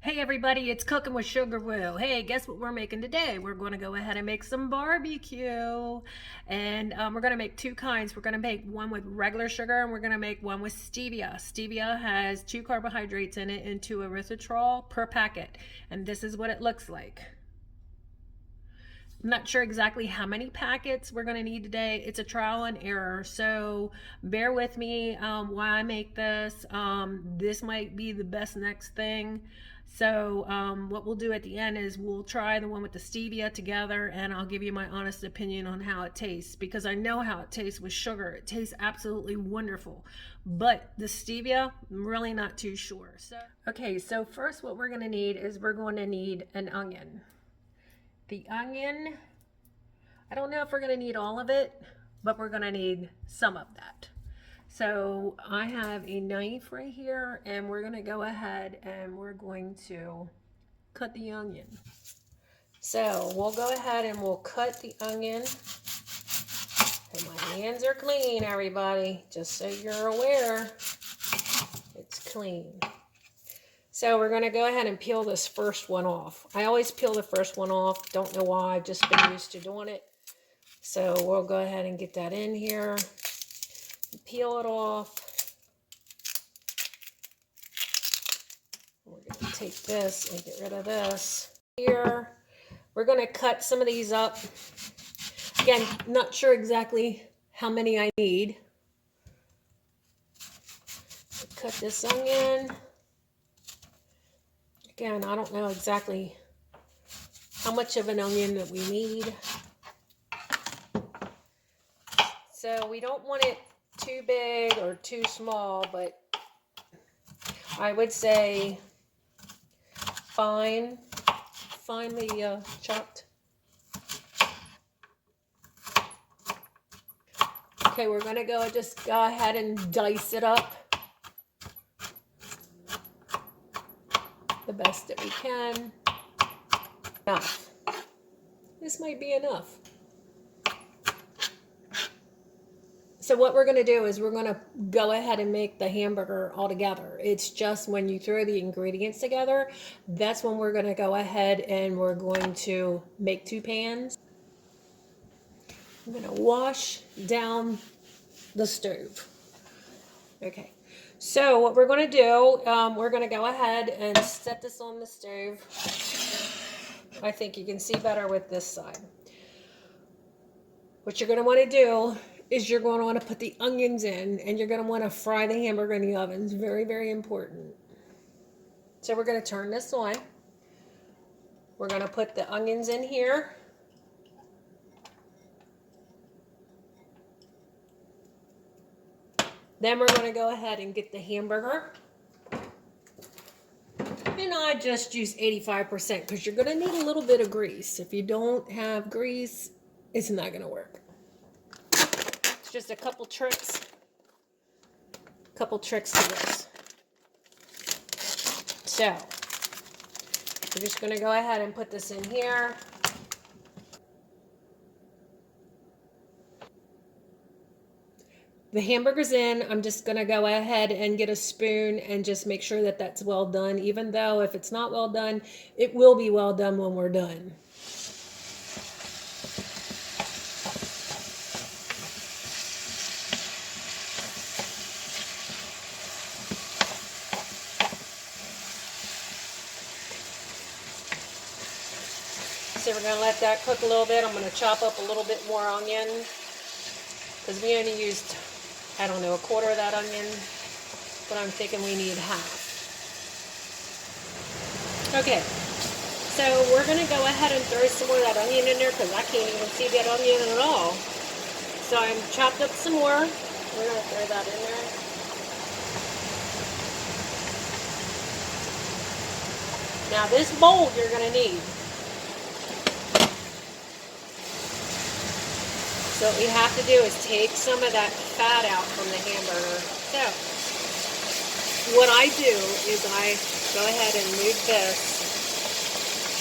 Hey everybody, it's Cooking with Sugawoo. Hey, guess what we're making today? We're going to go ahead and make some barbecue. And we're going to make two kinds. We're going to make one with regular sugar and we're going to make one with stevia. Stevia has 2 carbohydrates in it and 2 erythritol per packet. And this is what it looks like. I'm not sure exactly how many packets we're going to need today. It's a trial and error, so bear with me while I make this. This might be the best next thing. So what we'll do at the end is we'll try the one with the stevia together, and I'll give you my honest opinion on how it tastes, because I know how it tastes with sugar. It tastes absolutely wonderful, but the stevia, I'm really not too sure. Okay, so first what we're going to need is we're going to need an onion. The onion, I don't know if we're going to need all of it, but we're going to need some of that. So I have a knife right here, and we're going to go ahead and we're going to cut the onion. So we'll go ahead and we'll cut the onion. And my hands are clean, everybody, just so you're aware. It's clean. So we're going to go ahead and peel this first one off. I always peel the first one off. Don't know why. I've just been used to doing it. So we'll go ahead and get that in here. Peel it off. We're going to take this and get rid of this. Here, we're going to cut some of these up. Again, not sure exactly how many I need. Cut this onion. Again, I don't know exactly how much of an onion that we need. So we don't want it too big or too small, but I would say finely chopped. Okay, we're gonna just go ahead and dice it up the best that we can. Enough. This might be enough. So what we're going to do is we're going to go ahead and make the hamburger all together. It's just when you throw the ingredients together, that's when we're going to go ahead and we're going to make 2 pans. I'm going to wash down the stove. Okay. So what we're going to do, we're going to go ahead and set this on the stove. I think you can see better with this side. What you're going to want to do is you're going to want to put the onions in, and you're going to want to fry the hamburger in the oven. It's very, very important. So we're going to turn this on. We're going to put the onions in here. Then we're going to go ahead and get the hamburger. And I just use 85% because you're going to need a little bit of grease. If you don't have grease, it's not going to work. It's just a couple tricks to this. So, we're just going to go ahead and put this in here. The hamburger's in. I'm just going to go ahead and get a spoon and just make sure that that's well done. Even though if it's not well done, it will be well done when we're done. So we're going to let that cook a little bit. I'm going to chop up a little bit more onion because we only used, I don't know, 1/4 of that onion, but I'm thinking we need half. Okay, so we're going to go ahead and throw some more of that onion in there because I can't even see that onion at all. So I'm chopped up some more. We're going to throw that in there. Now this bowl you're going to need. So what we have to do is take some of that fat out from the hamburger. So what I do is I go ahead and move this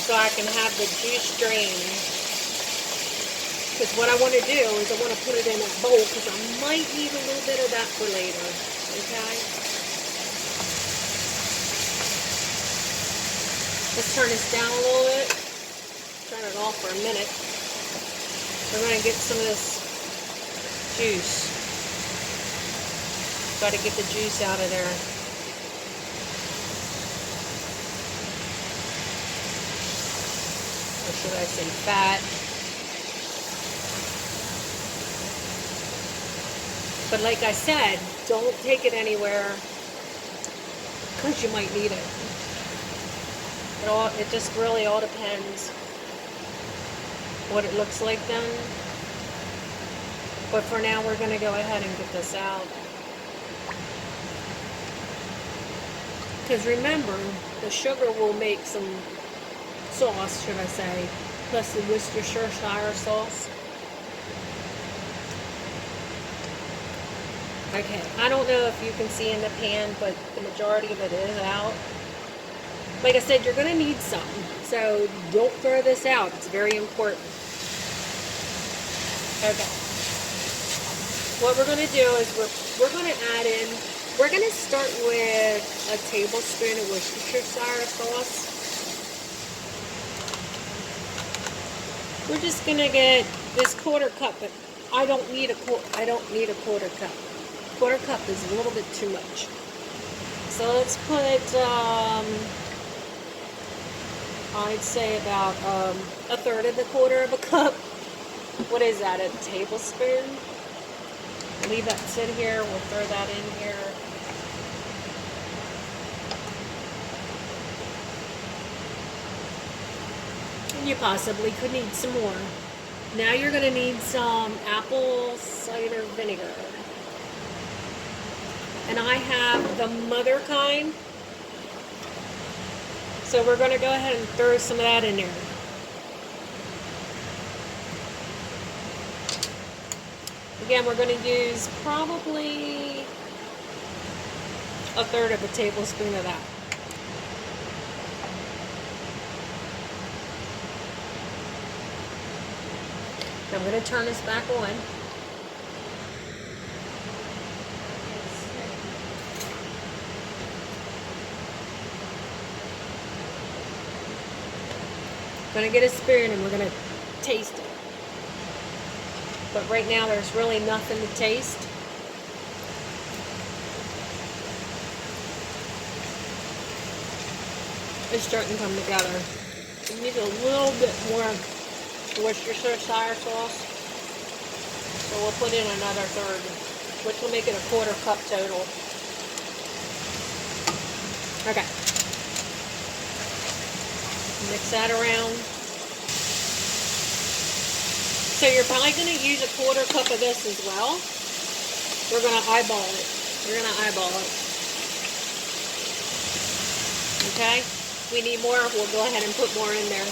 so I can have the juice drain. Because what I want to do is I want to put it in that bowl because I might need a little bit of that for later. Okay? Let's turn this down a little bit. Turn it off for a minute. We're going to get some of this juice. Got to get the juice out of there. Or should I say fat? But like I said, don't take it anywhere because you might need it. It just really all depends what it looks like then. But for now, we're going to go ahead and get this out. Because remember, the sugar will make some sauce, should I say, plus the Worcestershire sauce. Okay, I don't know if you can see in the pan, but the majority of it is out. Like I said, you're going to need some, so don't throw this out. It's very important. Okay. What we're going to do is we're going to add in, we're going to start with a tablespoon of Worcestershire sauce. We're just going to get this quarter cup, but I don't need a quarter cup. Quarter cup is a little bit too much. So let's put, I'd say about a third of the quarter of a cup. What is that, a tablespoon? Leave that sit here, we'll throw that in here. And you possibly could need some more. Now you're going to need some apple cider vinegar. And I have the mother kind. So we're going to go ahead and throw some of that in there. Again, we're going to use probably a third of a tablespoon of that. I'm going to turn this back on. I'm going to get a spoon and we're going to taste it. But right now there's really nothing to taste. It's starting to come together. We need a little bit more Worcestershire sauce. So we'll put in another third, which will make it a quarter cup total. Okay. Mix that around. So you're probably going to use a quarter cup of this as well. We're going to eyeball it. You're going to eyeball it. Okay? If we need more, we'll go ahead and put more in there.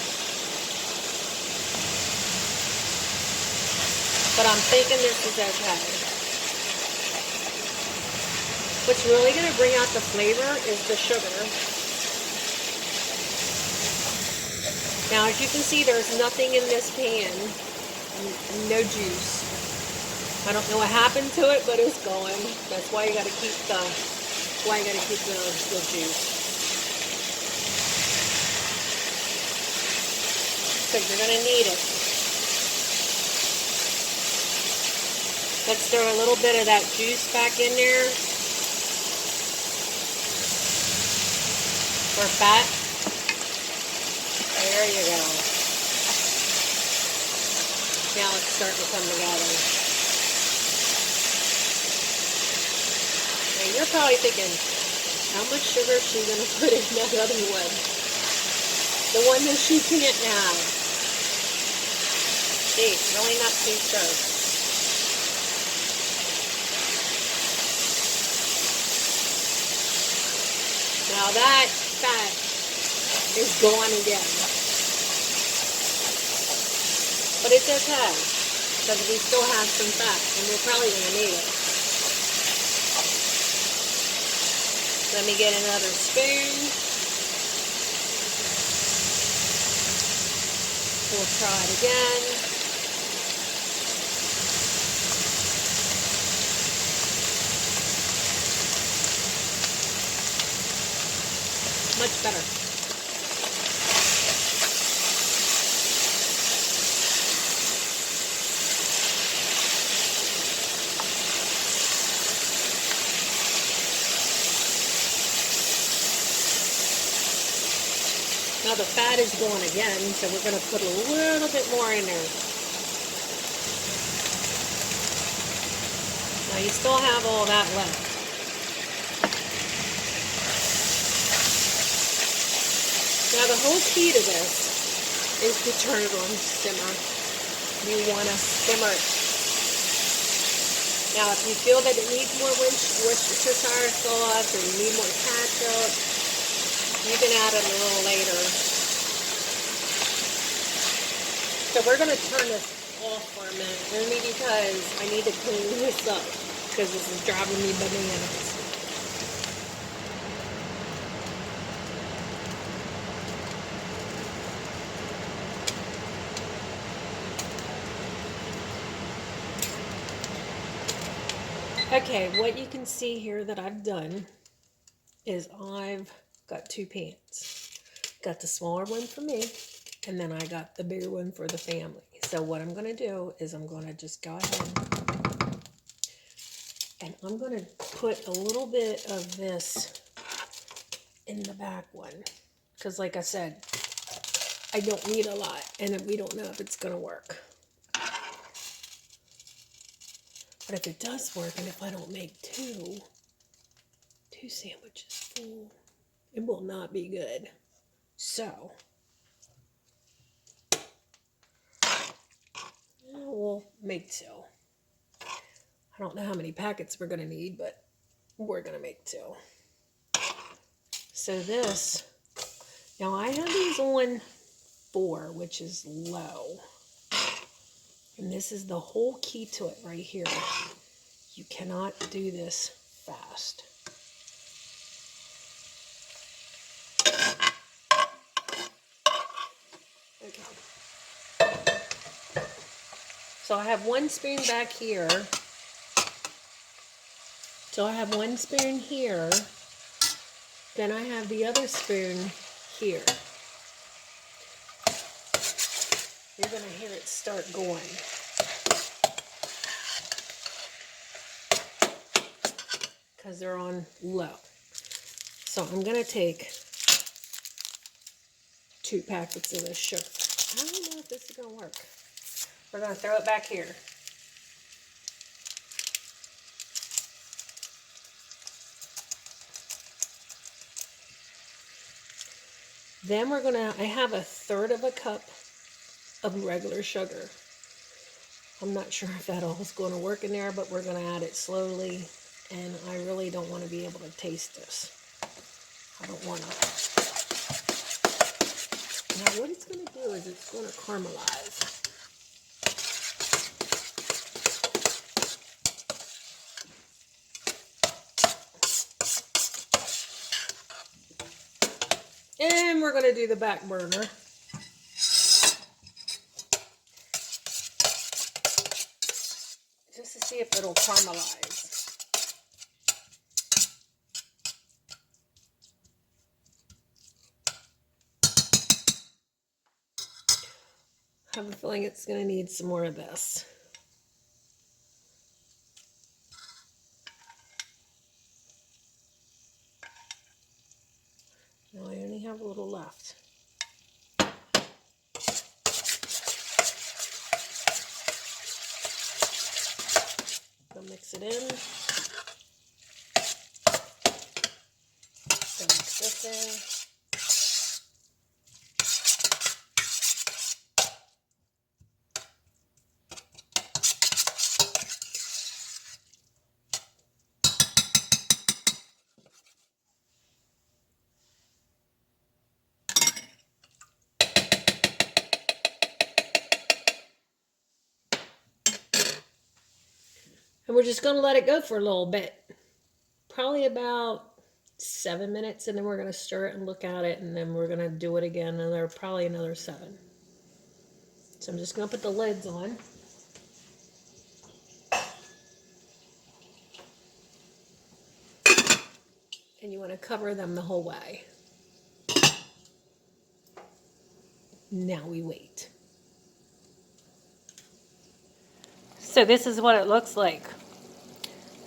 But I'm thinking this is okay. What's really going to bring out the flavor is the sugar. Now, as you can see, there's nothing in this pan. No juice. I don't know what happened to it, but it's going. That's why you got to keep the juice. Because you're going to need it. Let's throw a little bit of that juice back in there. Or fat. There you go. Now it's starting to come together. Now you're probably thinking, how much sugar is she going to put in that other one? The one that she can't have. See, really not too sure. Now that fat is gone again. But it's okay, because we still have some fat, and we're probably going to need it. Let me get another spoon. We'll try it again. Much better. Now the fat is going again, so we're going to put a little bit more in there. Now you still have all that left. Now the whole key to this is to turn it on simmer. You want to simmer it. Now if you feel that it needs more Worcestershire sauce or you need more ketchup, you can add it a little later. So we're going to turn this off for a minute, only because I need to clean this up, because this is driving me bananas. Okay, what you can see here that I've done is I've got two pans. Got the smaller one for me, and then I got the bigger one for the family. So what I'm going to do is I'm going to just go ahead and I'm going to put a little bit of this in the back one. Because like I said, I don't need a lot, and we don't know if it's going to work. But if it does work, and if I don't make two sandwiches full, it will not be good. So, we'll make two. I don't know how many packets we're going to need, but we're going to make two. So this, now I have these on 4, which is low. And this is the whole key to it right here. You cannot do this fast. Okay. So I have 1 spoon back here. So I have 1 spoon here. Then I have the other spoon here. You're going to hear it start going. Because they're on low. So I'm going to take 2 packets of this sugar. I don't know if this is going to work. We're going to throw it back here. Then we're going to, I have 1/3 cup of regular sugar. I'm not sure if that all is going to work in there, but we're going to add it slowly. And I really don't want to be able to taste this. I don't want to. Now what it's going to do is it's going to caramelize. And we're going to do the back burner. Just to see if it'll caramelize. I have a feeling it's going to need some more of this. Now I only have a little left. Go mix it in. Go mix this in. And we're just going to let it go for a little bit. Probably about 7 minutes, and then we're going to stir it and look at it, and then we're going to do it again, and probably another 7. So I'm just going to put the lids on. And you want to cover them the whole way. Now we wait. So this is what it looks like.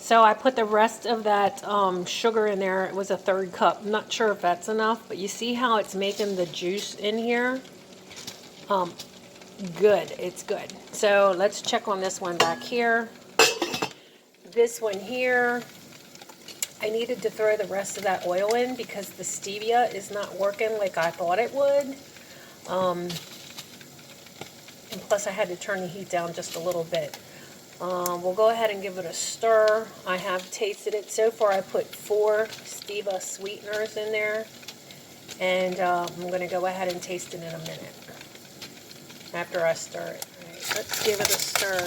So I put the rest of that sugar in there. It was a 1/3 cup. I'm not sure if that's enough, but you see how it's making the juice in here? Good. It's good. So let's check on this one back here. This one here, I needed to throw the rest of that oil in because the stevia is not working like I thought it would. And plus I had to turn the heat down just a little bit. We'll go ahead and give it a stir. I have tasted it. So far I put 4 stevia sweeteners in there. And I'm going to go ahead and taste it in a minute after I stir it. All right, let's give it a stir.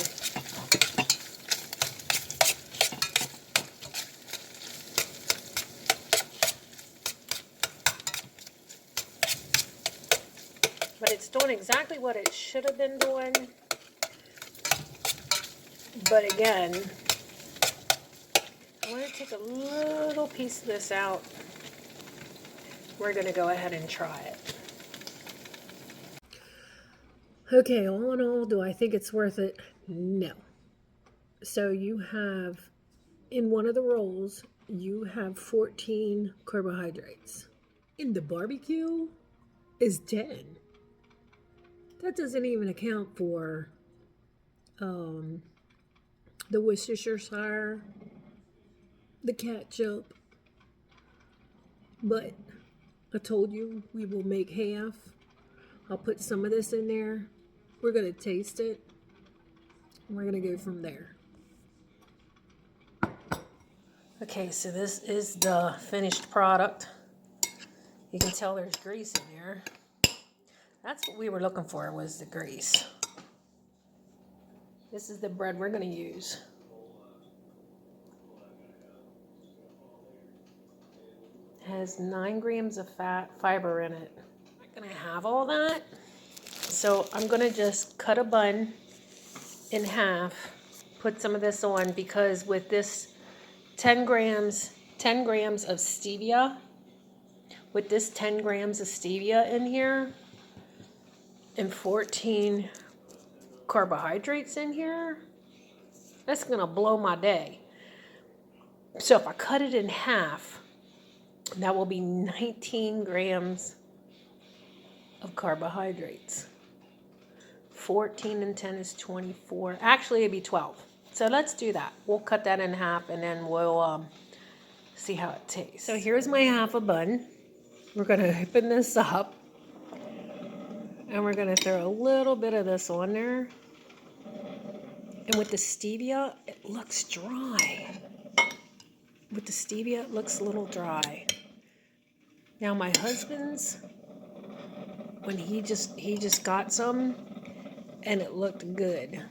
But it's doing exactly what it should have been doing. But again, I want to take a little piece of this out. We're going to go ahead and try it. Okay, all in all, do I think it's worth it? No. So you have, in one of the rolls, you have 14 carbohydrates. In the barbecue is 10. That doesn't even account for the Worcestershire, the ketchup. But I told you we will make half. I'll put some of this in there. We're going to taste it. And we're going to go from there. Okay, so this is the finished product. You can tell there's grease in there. That's what we were looking for, was the grease. This is the bread we're going to use. It has 9 grams of fiber in it. I'm not going to have all that. So I'm going to just cut a bun in half, put some of this on, because with this 10 grams of stevia, with this 10 grams of stevia in here, and 14 carbohydrates in here, that's gonna blow my day. So if I cut it in half, that will be 19 grams of carbohydrates. 14 and 10 is 24. Actually, it'd be 12. So let's do that. We'll cut that in half and then we'll see how it tastes. So here's my half a bun. We're gonna open this up. And we're going to throw a little bit of this on there. And with the stevia, it looks dry. With the stevia, it looks a little dry. Now my husband's, when he just got some, and it looked good.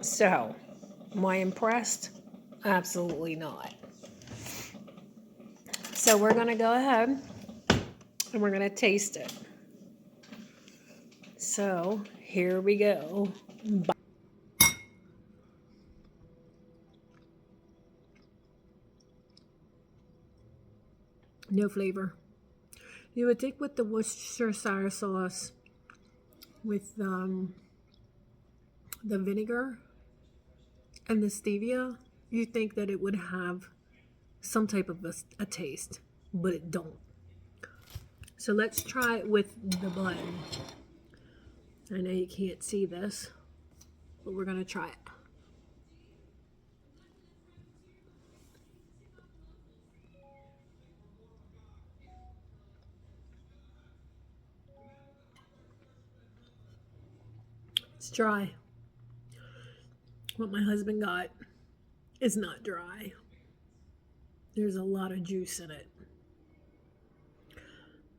So, am I impressed? Absolutely not. So we're going to go ahead and we're going to taste it. So, here we go. Bye. No flavor. You would think with the Worcestershire sauce, with the vinegar and the stevia, you think that it would have some type of a taste, but it don't. So let's try it with the bun. I know you can't see this, but we're gonna try it. It's dry. What my husband got is not dry. There's a lot of juice in it.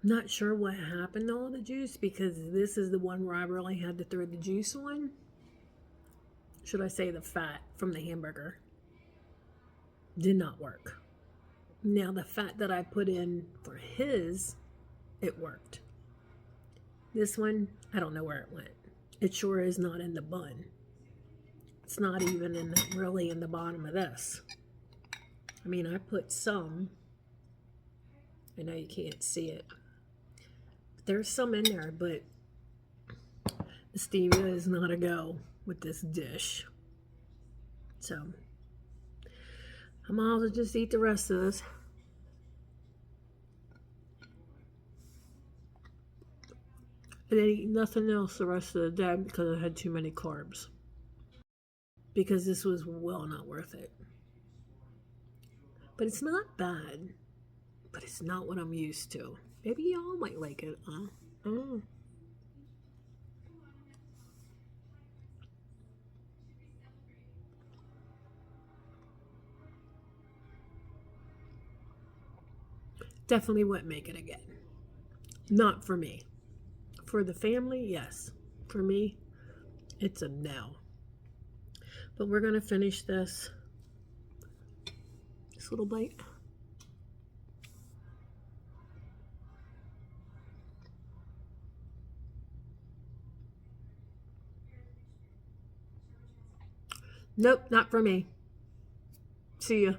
I'm not sure what happened to all the juice, because this is the one where I really had to throw the juice on. Should I say the fat from the hamburger? Did not work. Now the fat that I put in for his, it worked. This one, I don't know where it went. It sure is not in the bun. It's not even really in the bottom of this. I mean, I put some. I know you can't see it. There's some in there, but the stevia is not a go with this dish. So, I might as well just eat the rest of this. And then eat nothing else the rest of the day because I had too many carbs. Because this was well not worth it. But it's not bad. But it's not what I'm used to. Maybe y'all might like it. Mm. Definitely wouldn't make it again. Not for me. For the family, yes. For me, it's a no. But we're going to finish this little bite. Nope, not for me. See ya.